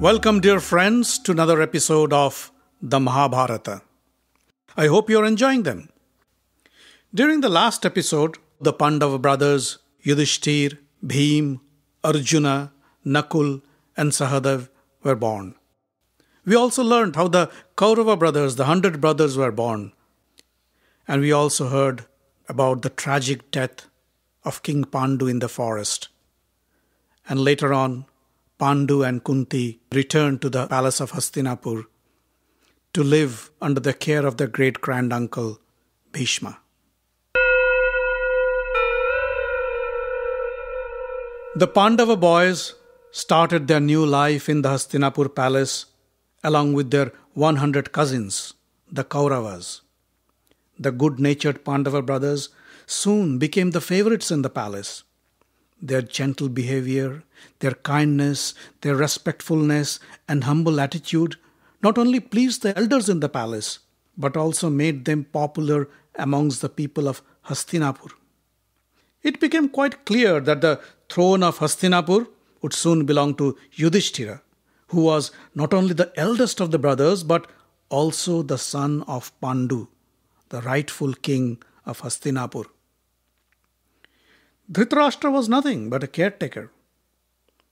Welcome, dear friends, to another episode of the Mahabharata. I hope you're enjoying them. During the last episode, the Pandava brothers, Yudhishthir, Bhim, Arjuna, Nakul, and Sahadev were born. We also learned how the Kaurava brothers, the 100 brothers, were born. And we also heard about the tragic death of King Pandu in the forest. And later on, Pandu and Kunti returned to the palace of Hastinapur to live under the care of their great-granduncle Bhishma. The Pandava boys started their new life in the Hastinapur palace along with their 100 cousins, the Kauravas. The good-natured Pandava brothers soon became the favorites in the palace. Their gentle behavior, their kindness, their respectfulness and humble attitude not only pleased the elders in the palace, but also made them popular amongst the people of Hastinapur. It became quite clear that the throne of Hastinapur would soon belong to Yudhishthira, who was not only the eldest of the brothers, but also the son of Pandu, the rightful king of Hastinapur. Dhritarashtra was nothing but a caretaker.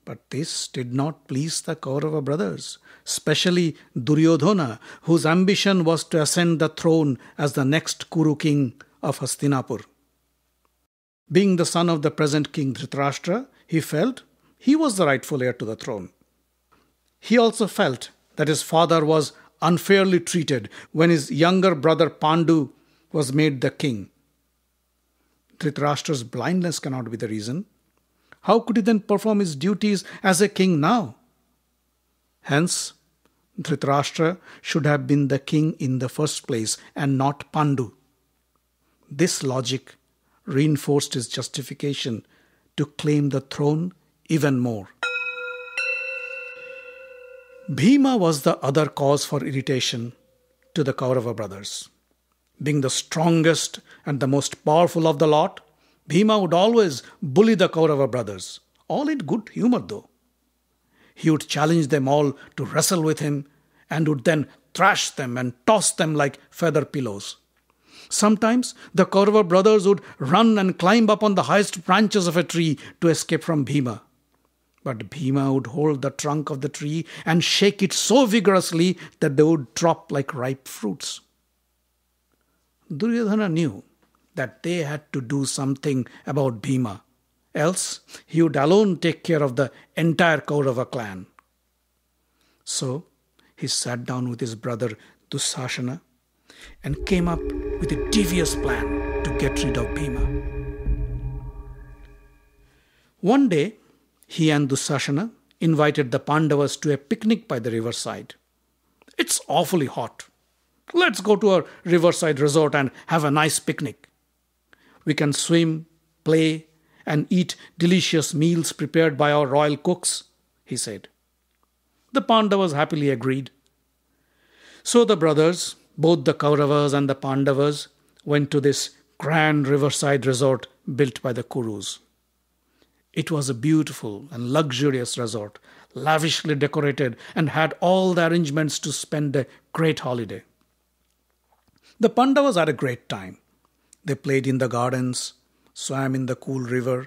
But this did not please the Kaurava brothers, especially Duryodhana, whose ambition was to ascend the throne as the next Kuru king of Hastinapur. Being the son of the present king Dhritarashtra, he felt he was the rightful heir to the throne. He also felt that his father was unfairly treated when his younger brother Pandu was made the king. Dhritarashtra's blindness cannot be the reason. How could he then perform his duties as a king now? Hence, Dhritarashtra should have been the king in the first place and not Pandu. This logic reinforced his justification to claim the throne even more. Bhima was the other cause for irritation to the Kaurava brothers. Being the strongest and the most powerful of the lot, Bhima would always bully the Kaurava brothers, all in good humor though. He would challenge them all to wrestle with him and would then thrash them and toss them like feather pillows. Sometimes the Kaurava brothers would run and climb up on the highest branches of a tree to escape from Bhima. But Bhima would hold the trunk of the tree and shake it so vigorously that they would drop like ripe fruits. Duryodhana knew that they had to do something about Bhima, else he would alone take care of the entire Kaurava clan. So he sat down with his brother Dussasana and came up with a devious plan to get rid of Bhima. One day, he and Dussasana invited the Pandavas to a picnic by the riverside. It's awfully hot. Let's go to a riverside resort and have a nice picnic. We can swim, play, and eat delicious meals prepared by our royal cooks, he said. The Pandavas happily agreed. So the brothers, both the Kauravas and the Pandavas, went to this grand riverside resort built by the Kurus. It was a beautiful and luxurious resort, lavishly decorated and had all the arrangements to spend a great holiday. The Pandavas had a great time. They played in the gardens, swam in the cool river.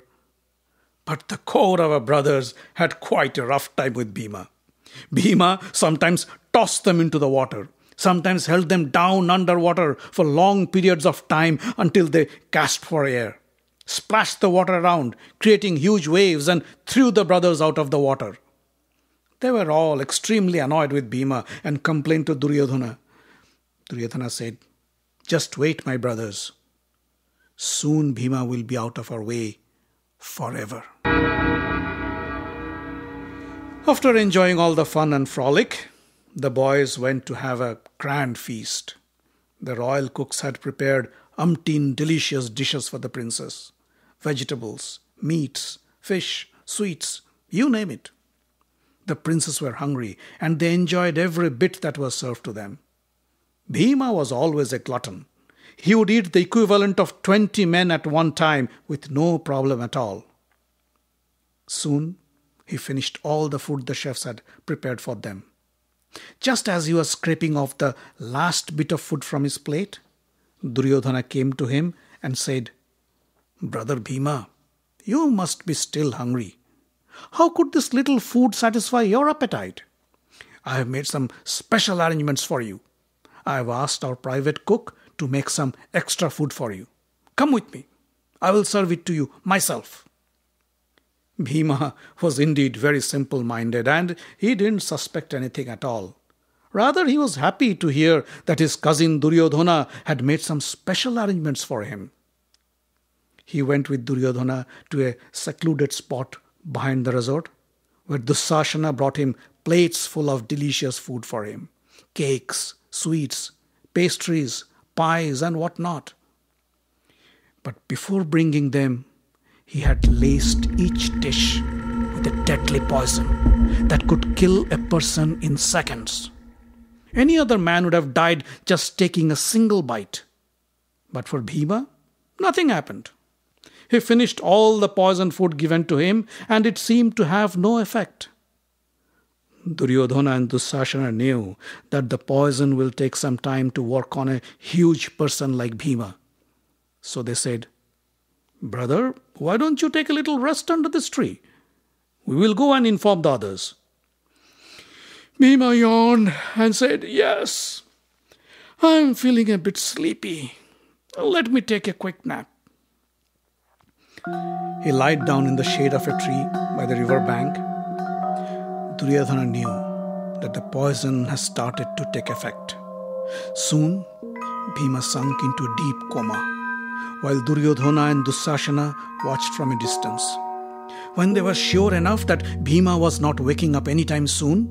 But the Kaurava brothers had quite a rough time with Bhima. Bhima sometimes tossed them into the water, sometimes held them down underwater for long periods of time until they gasped for air, splashed the water around, creating huge waves, and threw the brothers out of the water. They were all extremely annoyed with Bhima and complained to Duryodhana. Duryodhana said, "Just wait, my brothers. Soon Bhima will be out of our way forever." After enjoying all the fun and frolic, the boys went to have a grand feast. The royal cooks had prepared umpteen delicious dishes for the princess. Vegetables, meats, fish, sweets, you name it. The princes were hungry and they enjoyed every bit that was served to them. Bhima was always a glutton. He would eat the equivalent of 20 men at one time with no problem at all. Soon, He finished all the food the chefs had prepared for them. Just as he was scraping off the last bit of food from his plate, Duryodhana came to him and said, "Brother Bhima, you must be still hungry. How could this little food satisfy your appetite? I have made some special arrangements for you. I have asked our private cook to make some extra food for you. Come with me. I will serve it to you myself." Bhima was indeed very simple-minded, and he didn't suspect anything at all. Rather, he was happy to hear that his cousin Duryodhana had made some special arrangements for him. He went with Duryodhana to a secluded spot behind the resort, where Dussasana brought him plates full of delicious food for him. Cakes, sweets, pastries, pies, and what not. But before bringing them, he had laced each dish with a deadly poison that could kill a person in seconds. Any other man would have died just taking a single bite. But for Bhima, nothing happened. He finished all the poisoned food given to him, and it seemed to have no effect. Duryodhana and Dussasana knew that the poison will take some time to work on a huge person like Bhima. So they said, "Brother, why don't you take a little rest under this tree? We will go and inform the others." Bhima yawned and said, "Yes, I am feeling a bit sleepy. Let me take a quick nap." He lied down in the shade of a tree by the river bank. Duryodhana knew that the poison has started to take effect. Soon, Bhima sunk into a deep coma, while Duryodhana and Dussasana watched from a distance. When they were sure enough that Bhima was not waking up anytime soon,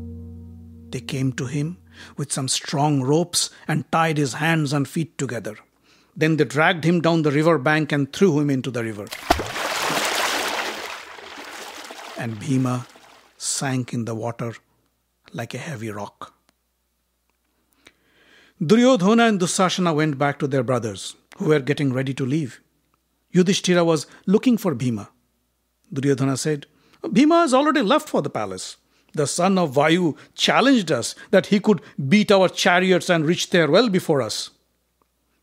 they came to him with some strong ropes and tied his hands and feet together. Then they dragged him down the river bank and threw him into the river. And Bhima sank in the water like a heavy rock. Duryodhana and Dussasana went back to their brothers, who were getting ready to leave. Yudhishthira was looking for Bhima. Duryodhana said, "Bhima has already left for the palace. The son of Vayu challenged us that he could beat our chariots and reach there well before us.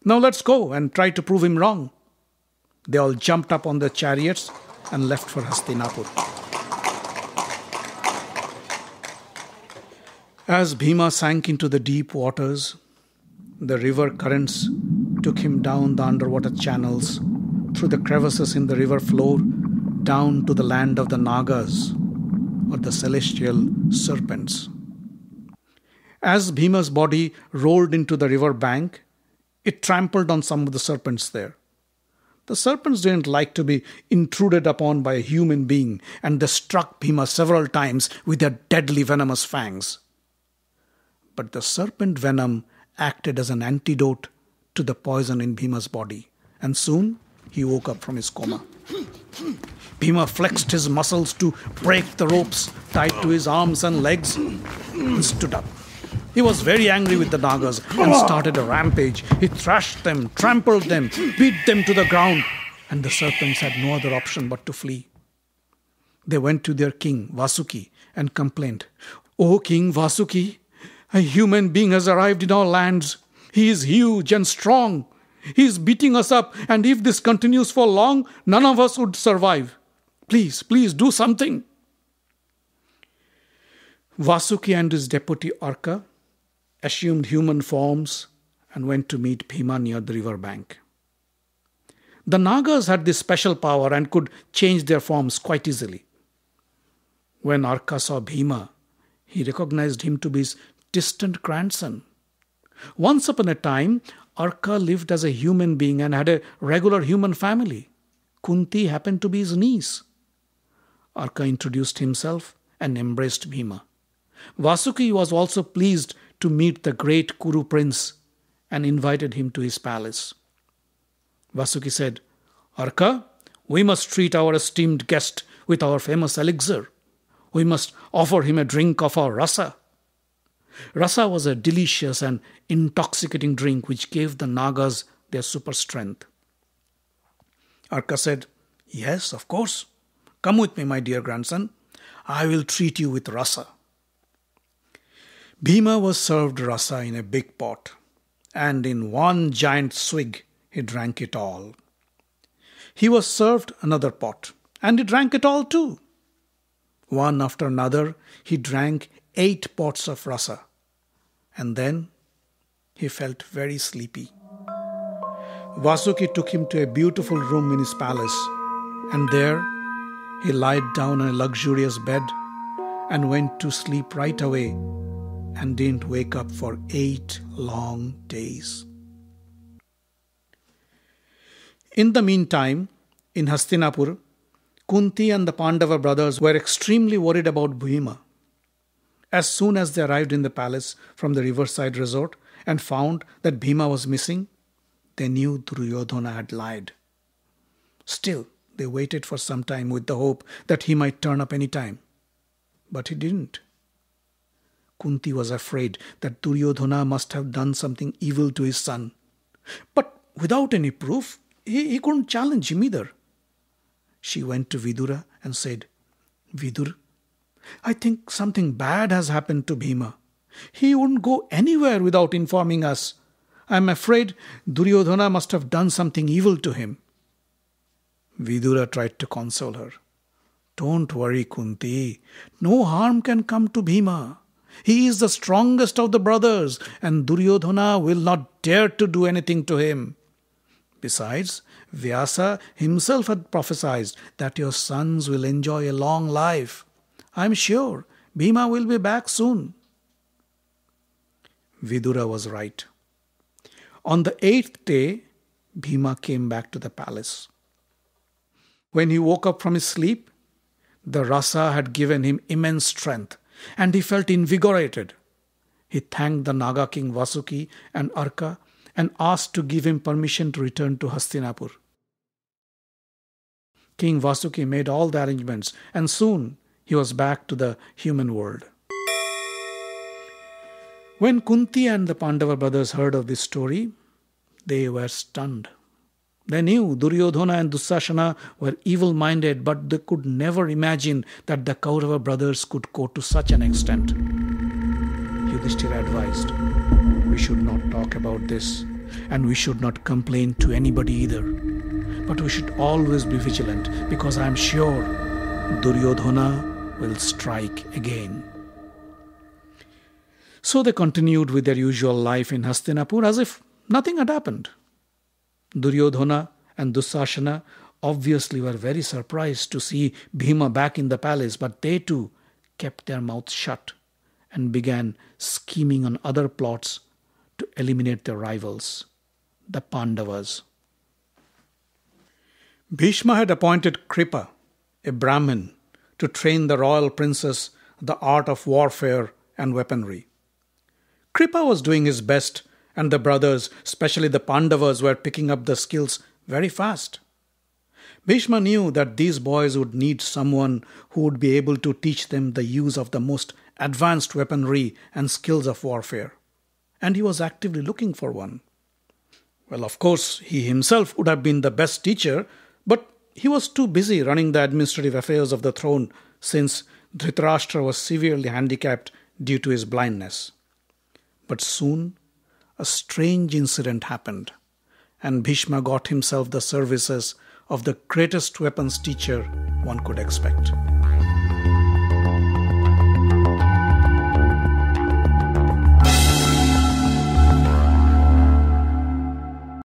Now let's go and try to prove him wrong." They all jumped up on their chariots and left for Hastinapur. As Bhima sank into the deep waters, the river currents took him down the underwater channels, through the crevices in the river floor, down to the land of the Nagas, or the celestial serpents. As Bhima's body rolled into the river bank, it trampled on some of the serpents there. The serpents didn't like to be intruded upon by a human being, and they struck Bhima several times with their deadly venomous fangs. But the serpent venom acted as an antidote to the poison in Bhima's body, and soon he woke up from his coma. Bhima flexed his muscles to break the ropes tied to his arms and legs and stood up. He was very angry with the Nagas and started a rampage. He thrashed them, trampled them, beat them to the ground, and the serpents had no other option but to flee. They went to their king, Vasuki, and complained, "O King Vasuki, a human being has arrived in our lands. He is huge and strong. He is beating us up, and if this continues for long, none of us would survive. Please, please do something." Vasuki and his deputy Arka assumed human forms and went to meet Bhima near the river bank. The Nagas had this special power and could change their forms quite easily. When Arka saw Bhima, he recognized him to be his distant grandson. Once upon a time, Arka lived as a human being and had a regular human family. Kunti happened to be his niece. Arka introduced himself and embraced Bhima. Vasuki was also pleased to meet the great Kuru prince and invited him to his palace. Vasuki said, "Arka, we must treat our esteemed guest with our famous elixir. We must offer him a drink of our rasa." Rasa was a delicious and intoxicating drink which gave the Nagas their super strength. Arka said, "Yes, of course. Come with me, my dear grandson. I will treat you with rasa. Bhima was served rasa in a big pot, and in one giant swig he drank it all. He was served another pot, and he drank it all too. One after another, he drank 8 pots of rasa, and then he felt very sleepy. Vasuki took him to a beautiful room in his palace, and there he lied down on a luxurious bed and went to sleep right away and didn't wake up for 8 long days. In the meantime, in Hastinapur, Kunti and the Pandava brothers were extremely worried about Bhima. As soon as they arrived in the palace from the riverside resort and found that Bhima was missing, they knew Duryodhana had lied. Still, they waited for some time with the hope that he might turn up any time. But he didn't. Kunti was afraid that Duryodhana must have done something evil to his son. But without any proof, he couldn't challenge him either. She went to Vidura and said, Vidur, I think something bad has happened to Bhima. He wouldn't go anywhere without informing us. I am afraid Duryodhana must have done something evil to him. Vidura tried to console her. Don't worry, Kunti. No harm can come to Bhima. He is the strongest of the brothers, and Duryodhana will not dare to do anything to him. Besides, Vyasa himself had prophesied that your sons will enjoy a long life. I am sure Bhima will be back soon. Vidura was right. On the 8th day, Bhima came back to the palace. When he woke up from his sleep, the rasa had given him immense strength, and he felt invigorated. He thanked the Naga king Vasuki and Arka and asked to give him permission to return to Hastinapur. King Vasuki made all the arrangements, and soon he was back to the human world. When Kunti and the Pandava brothers heard of this story, they were stunned. They knew Duryodhana and Dussasana were evil-minded, but they could never imagine that the Kaurava brothers could go to such an extent. Yudhishthira advised, we should not talk about this, and we should not complain to anybody either. But we should always be vigilant, because I am sure Duryodhana will strike again. So they continued with their usual life in Hastinapur as if nothing had happened. Duryodhana and Dussasana obviously were very surprised to see Bhima back in the palace, but they too kept their mouths shut and began scheming on other plots to eliminate their rivals, the Pandavas. Bhishma had appointed Kripa, a Brahmin, to train the royal princess the art of warfare and weaponry. Kripa was doing his best, and the brothers, especially the Pandavas, were picking up the skills very fast. Bhishma knew that these boys would need someone who would be able to teach them the use of the most advanced weaponry and skills of warfare, and he was actively looking for one. Well, of course, he himself would have been the best teacher, but he was too busy running the administrative affairs of the throne since Dhritarashtra was severely handicapped due to his blindness. But soon, a strange incident happened, and Bhishma got himself the services of the greatest weapons teacher one could expect.